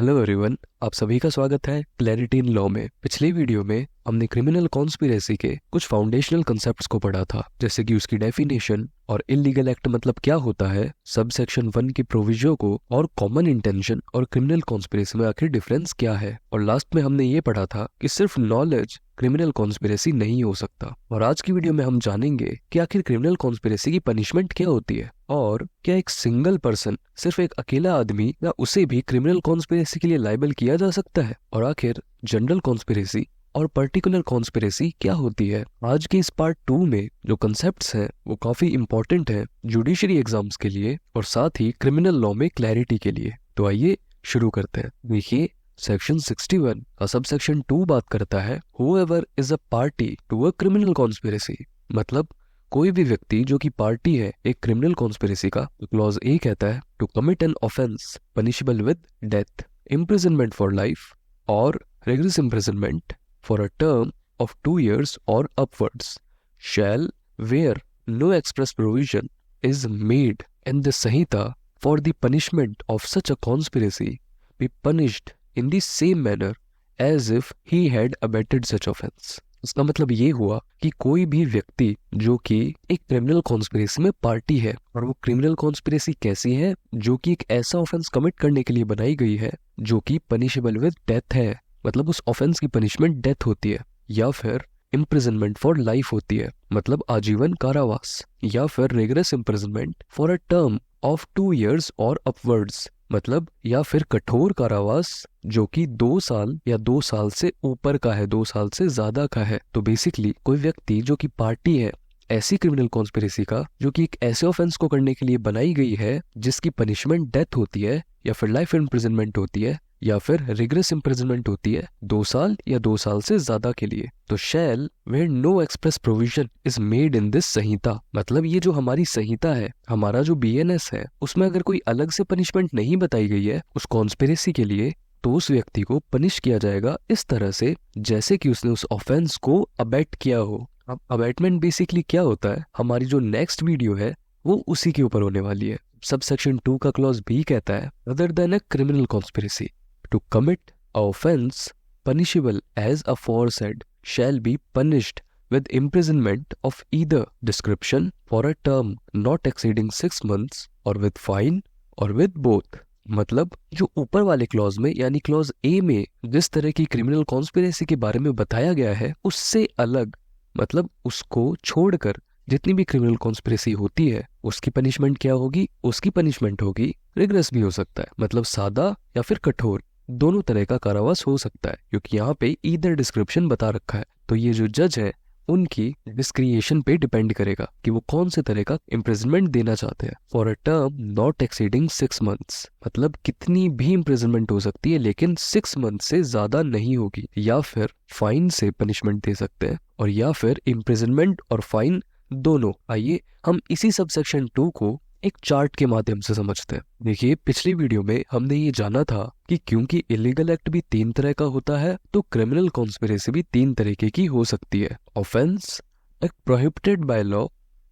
Hello everyone, आप सभी का स्वागत है क्लैरिटी इन लॉ में। पिछले वीडियो में हमने क्रिमिनल कॉन्स्पिरेसी के कुछ फाउंडेशनल कॉन्सेप्ट्स को पढ़ा था, जैसे कि उसकी डेफिनेशन और इलीगल एक्ट मतलब क्या होता है, सब सेक्शन 1 की प्रोविजन को और कॉमन इंटेंशन और क्रिमिनल कॉन्स्पिरेसी में आखिर डिफरेंस क्या है। और लास्ट में हमने ये पढ़ा था कि सिर्फ नॉलेज क्रिमिनल कॉन्स्पिरेसी नहीं हो सकता। और आज की वीडियो में हम जानेंगे कि आखिर क्रिमिनल कॉन्स्पिरेसी की पनिशमेंट क्या होती है और क्या एक सिंगल पर्सन, सिर्फ एक अकेला आदमी या उसे भी क्रिमिनल कॉन्स्पिरेसी के लिए लायबल किया जा सकता है। और आखिर जनरल कॉन्स्पिरेसी और पर्टिकुलर कॉन्स्पिरेसी क्या होती है। आज के इस पार्ट 2 में जो कंसेप्ट्स हैं वो काफी इंपॉर्टेंट है जुडिशरी एग्जाम्स के लिए और साथ ही क्रिमिनल लॉ में क्लैरिटी के लिए। तो आइए शुरू करते हैं। देखिए, सेक्शन 61 का सब सेक्शन 2 बात करता है whoever is a party to a criminal conspiracy, मतलब कोई भी व्यक्ति जो कि पार्टी है एक क्रिमिनल कॉन्स्पिरेसी का। तो क्लॉज ए कहता है to commit an offence punishable with death, imprisonment for life और rigorous imprisonment for a term of 2 years और upwards shall where no express provision is made in the Sanhita for the punishment of such a conspiracy be punished in the same manner as if he had abetted such offense। इसका मतलब ये हुआ कि कोई भी व्यक्ति जो कि एक क्रिमिनल कॉन्स्पिरेसी में पार्टी है, और वो क्रिमिनल कॉन्स्पिरेसी कैसी है, जो कि एक ऐसा ऑफेंस कमिट करने के लिए बनाई गई है जो कि पनिशेबल विद डेथ है, मतलब उस ऑफेंस की पनिशमेंट डेथ होती है, या फिर इम्प्रिजनमेंट फॉर लाइफ होती है, मतलब आजीवन कारावास, या फिर rigorous imprisonment for a term of 2 years और अपवर्ड्स, मतलब या फिर कठोर कारावास जो कि 2 साल या 2 साल से ऊपर का है, 2 साल से ज्यादा का है। तो बेसिकली कोई व्यक्ति जो कि पार्टी है ऐसी क्रिमिनल कॉन्स्पिरेसी का जो कि एक ऐसे ऑफेंस को करने के लिए बनाई गई है जिसकी पनिशमेंट डेथ होती है, या फिर लाइफ इम्प्रिजनमेंट होती है, या फिर रिग्रेस इम्प्रिजनमेंट होती है 2 साल या 2 साल से ज्यादा के लिए। तो shall where no express provision is made in this Sanhita, मतलब ये जो हमारी संहिता है, हमारा जो बीएनएस है, उसमें अगर कोई अलग से पनिशमेंट नहीं बताई गई है उस कॉन्स्पिरेसी के लिए, तो उस व्यक्ति को पनिश किया जाएगा इस तरह से जैसे कि उसने उस ऑफेंस को अबेट किया हो। अब अबेटमेंट बेसिकली क्या होता है, हमारी जो नेक्स्ट वीडियो है वो उसी के ऊपर होने वाली है। सब सेक्शन 2 का क्लॉज बी कहता है other than a criminal conspiracy to commit a offense punishable as aforesaid shall be punished with imprisonment of either description for a term not exceeding 6 months or with fine or with both। मतलब जो ऊपर वाले clause में यानी clause A में जिस तरह की क्रिमिनल कॉन्स्पिरेसी के बारे में बताया गया है उससे अलग, मतलब उसको छोड़कर जितनी भी क्रिमिनल कॉन्स्पिरेसी होती है उसकी पनिशमेंट क्या होगी, उसकी पनिशमेंट होगी रिग्रेस भी हो सकता है, मतलब सादा या फिर कठोर, दोनों तरह का कारावास हो सकता है, क्योंकि यहाँ पे ईदर डिस्क्रिप्शन बता रखा है। तो ये जो जज है उनकी डिस्क्रिएशन पे डिपेंड करेगा कि वो कौन से तरह का इम्प्रिजनमेंट देना चाहते हैं। For a term not exceeding 6 months, मतलब कितनी भी इम्प्रिजनमेंट हो सकती है लेकिन 6 months से ज्यादा नहीं होगी, या फिर फाइन से पनिशमेंट दे सकते हैं, और या फिर इम्प्रिजनमेंट और फाइन दोनों। आइए हम इसी सब सेक्शन 2 को एक चार्ट के माध्यम से समझते हैं। देखिए, पिछली वीडियो में हमने ये जाना था कि क्योंकि इलीगल एक्ट भी 3 तरह का होता है तो क्रिमिनल कॉन्स्पिरेसी भी 3 तरीके की हो सकती है, ऑफेंस, एक प्रोहिबिटेड बाय लॉ,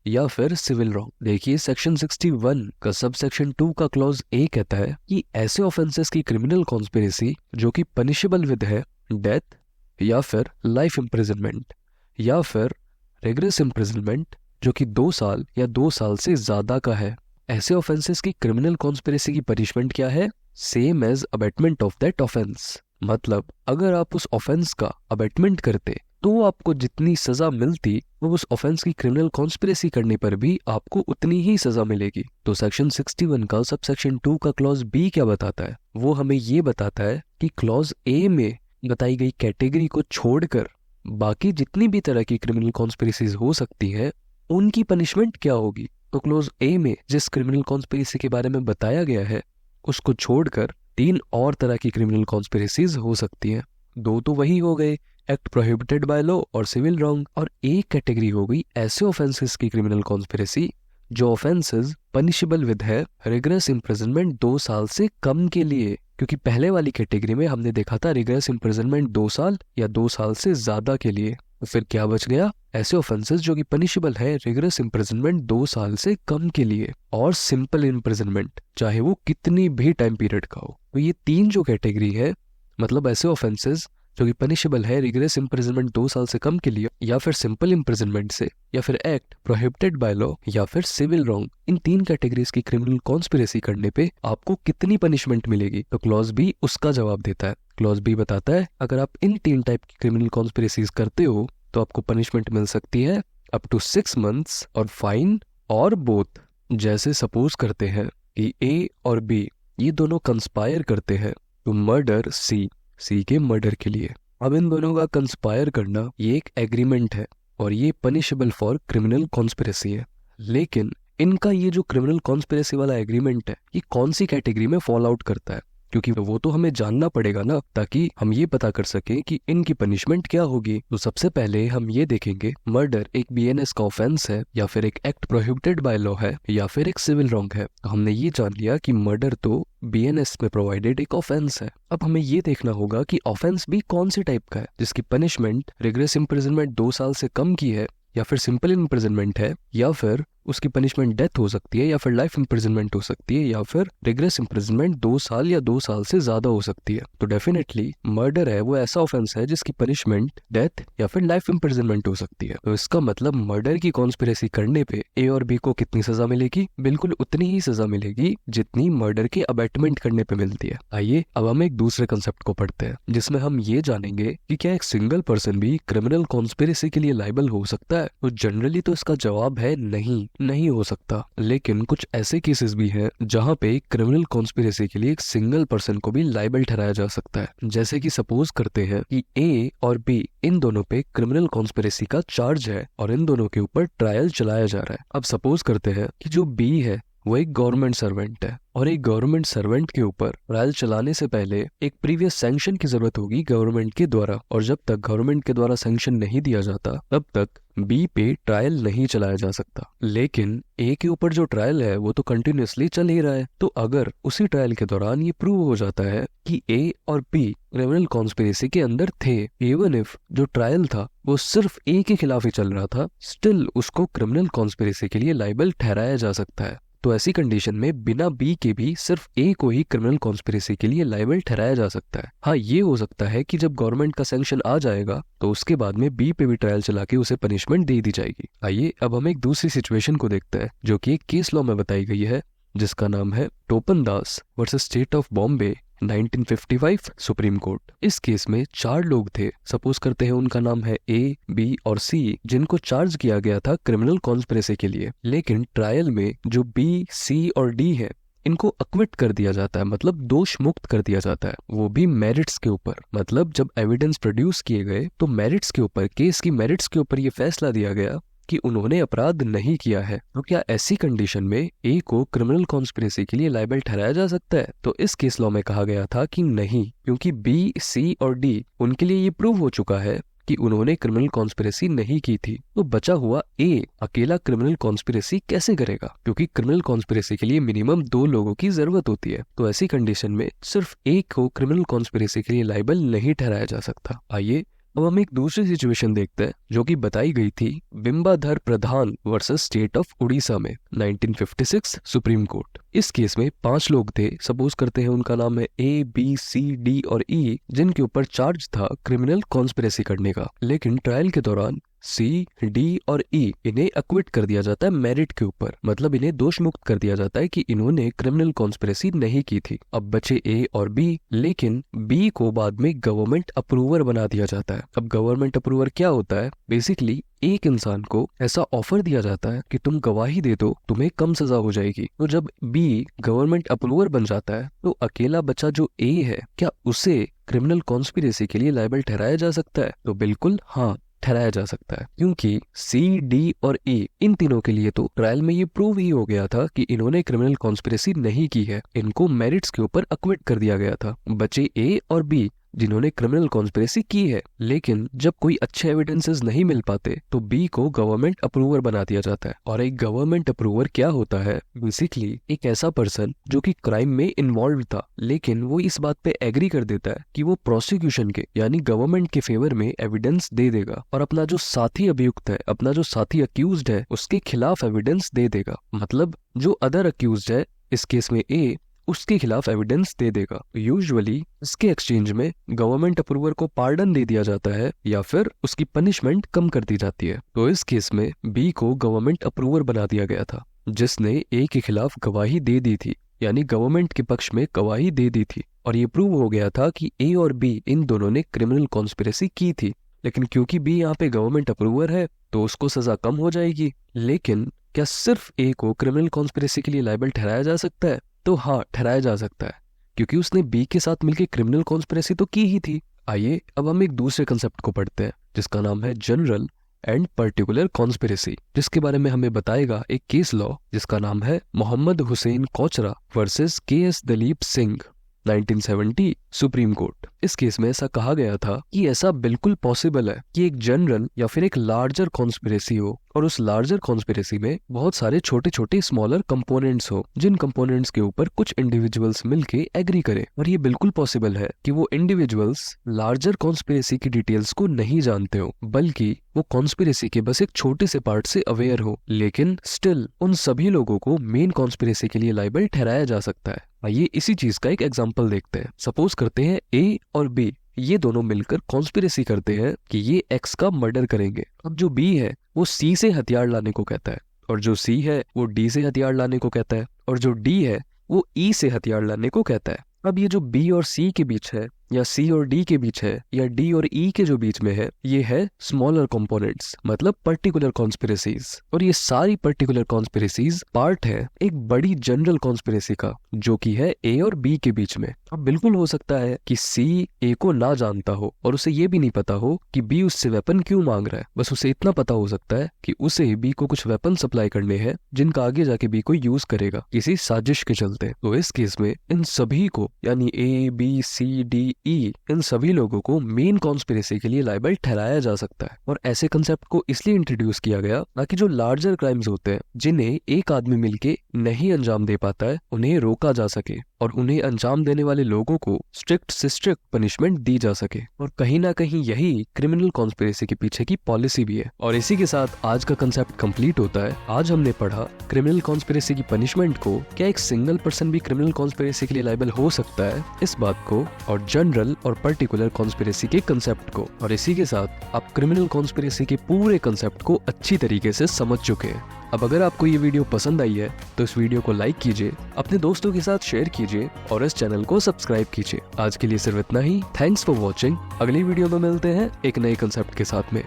या फिर सिविल रॉन्ग। देखिए, सेक्शन 61 का सब सेक्शन 2 का क्लॉज ए कहता है कि ऐसे ऑफेंसेस की क्रिमिनल कॉन्स्पिरेसी जो कि पनिशेबल विद है डेथ, या फिर लाइफ इम्प्रिजनमेंट, या फिर रिग्रेस इम्प्रिजनमेंट जो कि 2 साल या 2 साल से ज्यादा का है। ऐसे ऑफेंसेस की क्रिमिनल कॉन्स्पिरेसी की पनिशमेंट क्या है, same as abetment of that offence, मतलब अगर आप उस ऑफेंस का अबेटमेंट करते तो आपको जितनी सजा मिलती वो उस ऑफेंस की क्रिमिनल कॉन्स्पिरेसी करने पर भी आपको उतनी ही सजा मिलेगी। तो सेक्शन 61 का सब सेक्शन 2 का क्लॉज बी क्या बताता है, वो हमें ये बताता है कि क्लॉज ए में बताई गई कैटेगरी को छोड़कर बाकी जितनी भी तरह की क्रिमिनल कॉन्स्पिरेसीज हो सकती है उनकी पनिशमेंट क्या होगी। तो क्लोज ए में जिस क्रिमिनल कॉन्स्पिरेसी के बारे में बताया गया है उसको छोड़कर 3 और तरह की क्रिमिनल कॉन्स्पिरेसीज हो सकती हैं। 2 तो वही हो गए, एक्ट प्रोहिबिटेड बाय लॉ और सिविल रॉन्ग, और एक कैटेगरी हो गई ऐसे ऑफेंसेस की क्रिमिनल कॉन्स्पिरेसी जो ऑफेंसेस पनिशेबल विद है रिग्रेस इम्प्रिजनमेंट 2 साल से कम के लिए, क्योंकि पहले वाली कैटेगरी में हमने देखा था रिग्रेस इम्प्रिजनमेंट 2 साल या 2 साल से ज्यादा के लिए। तो फिर क्या बच गया? ऐसे ऑफेंसेस जो कि पनिशेबल है रिगरस इम्प्रिजनमेंट 2 साल से कम के लिए, और सिंपल इम्प्रिजनमेंट चाहे वो कितनी भी टाइम पीरियड का हो। तो ये 3 जो कैटेगरी है, मतलब ऐसे ऑफेंसेस जो कि पनिशेबल है रिगरस इम्प्रिजनमेंट 2 साल से कम के लिए, या फिर सिंपल इम्प्रिजनमेंट से, या फिर एक्ट प्रोहिबिटेड बाय लॉ, या फिर सिविल रॉन्ग, इन 3 कैटेगरीज की क्रिमिनल कॉन्स्पिरेसी करने पे आपको कितनी पनिशमेंट मिलेगी? तो क्लॉज बी उसका जवाब देता है। क्लॉज बी बताता है अगर आप इन 3 टाइप की क्रिमिनल कॉन्स्पिरेसीज करते हो तो आपको पनिशमेंट मिल सकती है अप टू 6 मंथ्स और फाइन और बोथ। जैसे सपोज करते हैं कि ए और बी ये दोनों कंस्पायर करते हैं टू मर्डर सी के मर्डर के लिए। अब इन दोनों का कंस्पायर करना ये एक एग्रीमेंट है और ये पनिशेबल फॉर क्रिमिनल कॉन्स्पिरेसी है। लेकिन इनका ये जो क्रिमिनल कॉन्स्पिरेसी वाला एग्रीमेंट है ये कौन सी कैटेगरी में फॉल आउट करता है? क्योंकि वो तो हमें जानना पड़ेगा ना, ताकि हम ये पता कर सके कि इनकी पनिशमेंट क्या होगी। तो सबसे पहले हम ये देखेंगे मर्डर एक बीएनएस का ऑफेंस है, या फिर एक एक्ट प्रोहिबिटेड बाय लॉ है, या फिर एक सिविल रॉन्ग है। तो हमने ये जान लिया कि मर्डर तो बीएनएस में प्रोवाइडेड एक ऑफेंस है। अब हमें ये देखना होगा कि ऑफेंस भी कौन सी टाइप का है, जिसकी पनिशमेंट रिग्रेस इम्प्रिजनमेंट 2 साल से कम की है, या फिर सिंपल इम्प्रिजनमेंट है, या फिर उसकी पनिशमेंट डेथ हो सकती है, या फिर लाइफ इम्प्रिजनमेंट हो सकती है, या फिर रिग्रेस इम्प्रिजनमेंट 2 साल या 2 साल से ज्यादा हो सकती है। तो डेफिनेटली मर्डर है वो ऐसा ऑफेंस है जिसकी पनिशमेंट डेथ या फिर लाइफ इम्प्रिजनमेंट हो सकती है। तो इसका मतलब मर्डर की कॉन्स्पिरेसी करने पे ए और बी को कितनी सजा मिलेगी? बिल्कुल उतनी ही सजा मिलेगी जितनी मर्डर के अबैटमेंट करने पे मिलती है। आइए अब हम एक दूसरे कंसेप्ट को पढ़ते हैं, जिसमें हम ये जानेंगे कि क्या एक सिंगल पर्सन भी क्रिमिनल कॉन्स्पिरेसी के लिए लायबल हो सकता है। तो जनरली तो इसका जवाब है नहीं हो सकता। लेकिन कुछ ऐसे केसेस भी हैं जहां पे क्रिमिनल कॉन्स्पिरेसी के लिए एक सिंगल पर्सन को भी लायबल ठहराया जा सकता है। जैसे कि सपोज करते हैं कि ए और बी इन दोनों पे क्रिमिनल कॉन्स्पिरेसी का चार्ज है और इन दोनों के ऊपर ट्रायल चलाया जा रहा है। अब सपोज करते हैं कि जो बी है वो एक गवर्नमेंट सर्वेंट है, और एक गवर्नमेंट सर्वेंट के ऊपर ट्रायल चलाने से पहले एक प्रीवियस सैंक्शन की जरूरत होगी गवर्नमेंट के द्वारा, और जब तक गवर्नमेंट के द्वारा सैंक्शन नहीं दिया जाता तब तक बी पे ट्रायल नहीं चलाया जा सकता। लेकिन ए के ऊपर जो ट्रायल है वो तो कंटिन्यूअसली चल ही रहा है। तो अगर उसी ट्रायल के दौरान ये प्रूव हो जाता है कि ए और बी क्रिमिनल कॉन्स्पिरेसी के अंदर थे, इवन इफ जो ट्रायल था वो सिर्फ ए के खिलाफ ही चल रहा था, स्टिल उसको क्रिमिनल कॉन्स्पिरेसी के लिए लायबल ठहराया जा सकता है। तो ऐसी कंडीशन में बिना बी के भी सिर्फ ए को ही क्रिमिनल कॉन्स्पिरेसी के लिए लायबल ठहराया जा सकता है। हाँ, ये हो सकता है कि जब गवर्नमेंट का सैंक्शन आ जाएगा तो उसके बाद में बी पे भी ट्रायल चला के उसे पनिशमेंट दे दी जाएगी। आइए अब हम एक दूसरी सिचुएशन को देखते हैं जो कि एक केस लॉ में बताई गई है, जिसका नाम है Topan Das versus state of Bombay 1955 supreme court. इस केस में 4 लोग थे। सपोज करते हैं उनका नाम है ए, बी और सी, जिनको चार्ज किया गया था क्रिमिनल कॉन्स्पिरेसी के लिए। लेकिन ट्रायल में जो बी, सी और डी है इनको अक्विट कर दिया जाता है, मतलब दोष मुक्त कर दिया जाता है, वो भी मेरिट्स के ऊपर। मतलब जब एविडेंस प्रोड्यूस किए गए तो मेरिट्स के ऊपर, केस की मेरिट्स के ऊपर ये फैसला दिया गया कि उन्होंने अपराध नहीं किया है। तो क्या ऐसी कंडीशन में ए को क्रिमिनल कॉन्स्पिरेसी के लिए लायबल ठहराया जा सकता है? तो इस केस लॉ में कहा गया था कि नहीं, क्योंकि बी, सी और डी उनके लिए ये प्रूव हो चुका है कि उन्होंने क्रिमिनल कॉन्स्पिरेसी नहीं की थी। तो बचा हुआ ए अकेला क्रिमिनल कॉन्स्पिरेसी कैसे करेगा? क्योंकि क्रिमिनल कॉन्स्पिरेसी के लिए मिनिमम 2 लोगों की जरूरत होती है। तो ऐसी कंडीशन में सिर्फ ए को क्रिमिनल कॉन्स्पिरेसी के लिए लायबल नहीं ठहराया जा सकता। आइए अब हम एक दूसरी सिचुएशन देखते हैं जो कि बताई गई थी बिंबाधर प्रधान वर्सेस स्टेट ऑफ उड़ीसा में 1956 सुप्रीम कोर्ट। इस केस में 5 लोग थे। सपोज करते हैं उनका नाम है ए, बी, सी, डी और ई, जिनके ऊपर चार्ज था क्रिमिनल कॉन्स्पिरेसी करने का। लेकिन ट्रायल के दौरान सी, डी और ई इन्हें अक्विट कर दिया जाता है मेरिट के ऊपर, मतलब इन्हें दोष मुक्त कर दिया जाता है कि इन्होंने क्रिमिनल कॉन्स्पिरेसी नहीं की थी। अब बचे ए और बी, लेकिन बी को बाद में गवर्नमेंट अप्रूवर बना दिया जाता है। अब गवर्नमेंट अप्रूवर क्या होता है? बेसिकली एक इंसान को ऐसा ऑफर दिया जाता है कि तुम गवाही दे दो, तुम्हें कम सजा हो जाएगी। तो जब बी गवर्नमेंट अप्रूवर बन जाता है तो अकेला बचा जो ए है, क्या उसे क्रिमिनल कॉन्स्पिरेसी के लिए लायबल ठहराया जा सकता है? तो बिल्कुल हाँ, ठहराया जा सकता है, क्योंकि सी, डी और ई इन तीनों के लिए तो ट्रायल में ये प्रूव ही हो गया था कि इन्होंने क्रिमिनल कॉन्स्पिरेसी नहीं की है। इनको मेरिट्स के ऊपर अक्विट कर दिया गया था। बचे ए और बी, जिन्होंने क्रिमिनल कॉन्स्पिरेसी की है। लेकिन जब कोई अच्छे एविडेंसेस नहीं मिल पाते तो बी को गवर्नमेंट अप्रूवर बना दिया जाता है। और एक गवर्नमेंट अप्रूवर क्या होता है? बेसिकली एक ऐसा पर्सन जो कि क्राइम में इन्वॉल्व था, लेकिन वो इस बात पे एग्री कर देता है कि वो प्रोसिक्यूशन के यानी गवर्नमेंट के फेवर में एविडेंस दे देगा और अपना जो साथी अभियुक्त है, अपना जो साथी अक्यूज्ड है, उसके खिलाफ एविडेंस दे देगा। मतलब जो अदर अक्यूज्ड है, इस केस में ए, उसके खिलाफ एविडेंस दे देगा। यूजुअली इसके एक्सचेंज में गवर्नमेंट अप्रूवर को पार्डन दे दिया जाता है या फिर उसकी पनिशमेंट कम कर दी जाती है। तो इस केस में बी को गवर्नमेंट अप्रूवर बना दिया गया था, जिसने ए के खिलाफ गवाही दे दी थी, यानी गवर्नमेंट के पक्ष में गवाही दे दी थी। और ये प्रूव हो गया था कि ए और बी इन दोनों ने क्रिमिनल कॉन्स्पिरेसी की थी। लेकिन क्योंकि बी यहाँ पे गवर्नमेंट अप्रूवर है तो उसको सजा कम हो जाएगी। लेकिन क्या सिर्फ ए को क्रिमिनल कॉन्स्पिरेसी के लिए लायबल ठहराया जा सकता है? तो हाँ, ठहराया जा सकता है, क्योंकि उसने बी के साथ मिलकर क्रिमिनल कॉन्स्पिरेसी तो की ही थी। आइए अब हम एक दूसरे कंसेप्ट को पढ़ते हैं, जिसका नाम है जनरल एंड पर्टिकुलर कॉन्स्पिरेसी, जिसके बारे में हमें बताएगा एक केस लॉ जिसका नाम है Mohammad Hussain Kochra versus K S. Dalip Singh 1970 supreme court. इस केस में ऐसा कहा गया था कि ऐसा बिल्कुल पॉसिबल है कि एक जनरल या फिर एक लार्जर कॉन्स्पिरेसी हो और उस लार्जर कॉन्स्पिरेसी में बहुत सारे छोटे छोटे स्मॉलर कंपोनेंट्स हो, जिन कंपोनेंट्स के ऊपर कुछ इंडिविजुअल्स मिलके एग्री करें। और ये बिल्कुल पॉसिबल है कि वो इंडिविजुअल्स लार्जर कॉन्स्पिरेसी की डिटेल्स को नहीं जानते हो, बल्कि वो कॉन्स्पिरेसी के बस एक छोटे से पार्ट से अवेयर हो, लेकिन स्टिल उन सभी लोगों को मेन कॉन्स्पिरेसी के लिए लायबल ठहराया जा सकता है। आइए इसी चीज का एक एग्जांपल देखते हैं। सपोज करते हैं ए और बी ये दोनों मिलकर कॉन्स्पिरेसी करते हैं कि ये एक्स का मर्डर करेंगे। अब जो बी है वो सी से हथियार लाने को कहता है, और जो सी है वो डी से हथियार लाने को कहता है, और जो डी है वो ई से हथियार लाने को कहता है। अब ये जो बी और सी के बीच है, या सी और डी के बीच है, या डी और ई के जो बीच में है, ये है स्मॉलर कंपोनेंट्स, मतलब पर्टिकुलर कॉन्स्पिरेसीज। और ये सारी पर्टिकुलर कॉन्स्पिरेसीज पार्ट है एक बड़ी जनरल कॉन्स्पिरेसी का, जो कि है ए और बी के बीच में। अब बिल्कुल हो सकता है कि सी ए को ना जानता हो और उसे ये भी नहीं पता हो कि बी उससे वेपन क्यों मांग रहा है। बस उसे इतना पता हो सकता है कि उसे बी को कुछ वेपन सप्लाई करने हैं, जिनका आगे जाके बी को यूज करेगा किसी साजिश के चलते। तो इस केस में इन सभी को, यानी A B C D E, इन सभी लोगों को मेन कॉन्स्पिरेसी के लिए लायबल ठहराया जा सकता है। और ऐसे कंसेप्ट को इसलिए इंट्रोड्यूस किया गया ताकि जो लार्जर क्राइम्स होते हैं जिन्हें एक आदमी मिलके नहीं अंजाम दे पाता है, उन्हें रोका जा सके और उन्हें अंजाम देने वाले लोगों को स्ट्रिक्ट से स्ट्रिक्ट पनिशमेंट दी जा सके। और कहीं ना कहीं यही क्रिमिनल कॉन्स्पिरेसी के पीछे की पॉलिसी भी है। और इसी के साथ आज का कंसेप्ट कंप्लीट होता है। आज हमने पढ़ा क्रिमिनल कॉन्स्पिरेसी की पनिशमेंट को, क्या एक सिंगल पर्सन भी क्रिमिनल कॉन्स्पिरेसी के लिए लायबल हो सकता है, इस बात को, और जनरल और पर्टिकुलर कॉन्स्पिरेसी के कंसेप्ट को। और इसी के साथ आप क्रिमिनल कॉन्स्पिरेसी के पूरे कंसेप्ट को अच्छी तरीके से समझ चुके हैं। अब अगर आपको ये वीडियो पसंद आई है तो इस वीडियो को लाइक कीजिए, अपने दोस्तों के साथ शेयर कीजिए और इस चैनल को सब्सक्राइब कीजिए। आज के लिए सिर्फ इतना ही। Thanks for watching. अगली वीडियो में मिलते हैं एक नए कंसेप्ट के साथ में।